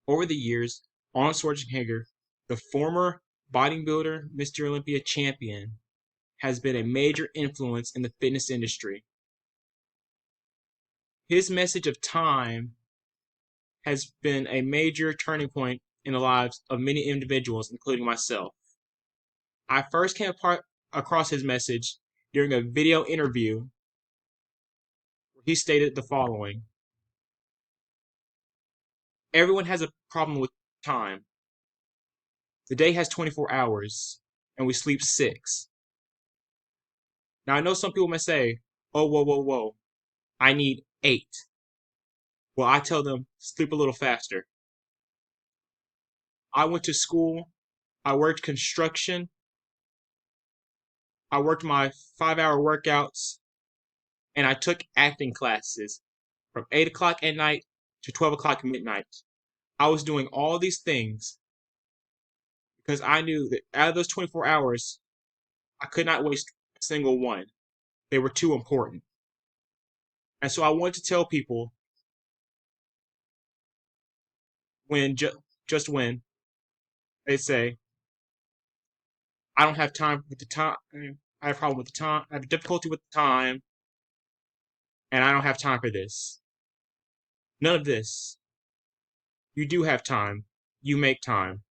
Over the years, Arnold Schwarzenegger, the former bodybuilder, Mr. Olympia champion, has been a major influence in the fitness industry. His message of time has been a major turning point in the lives of many individuals, including myself. I first came across his message during a video interview where he stated the following: everyone has a problem with time. The day has 24 hours, and we sleep 6. Now, I know some people may say, oh, whoa, whoa, whoa, I need 8. Well, I tell them, sleep a little faster. I went to school, I worked construction, I worked my 5-hour workouts, and I took acting classes from 8 o'clock at night to 12 o'clock midnight. I was doing all these things because I knew that out of those 24 hours, I could not waste a single one. They were too important. And so I wanted to tell people when just when they say, I don't have time with the time, I have a problem with the time, I have difficulty with the time, and I don't have time for this. None of this. You do have time. You make time.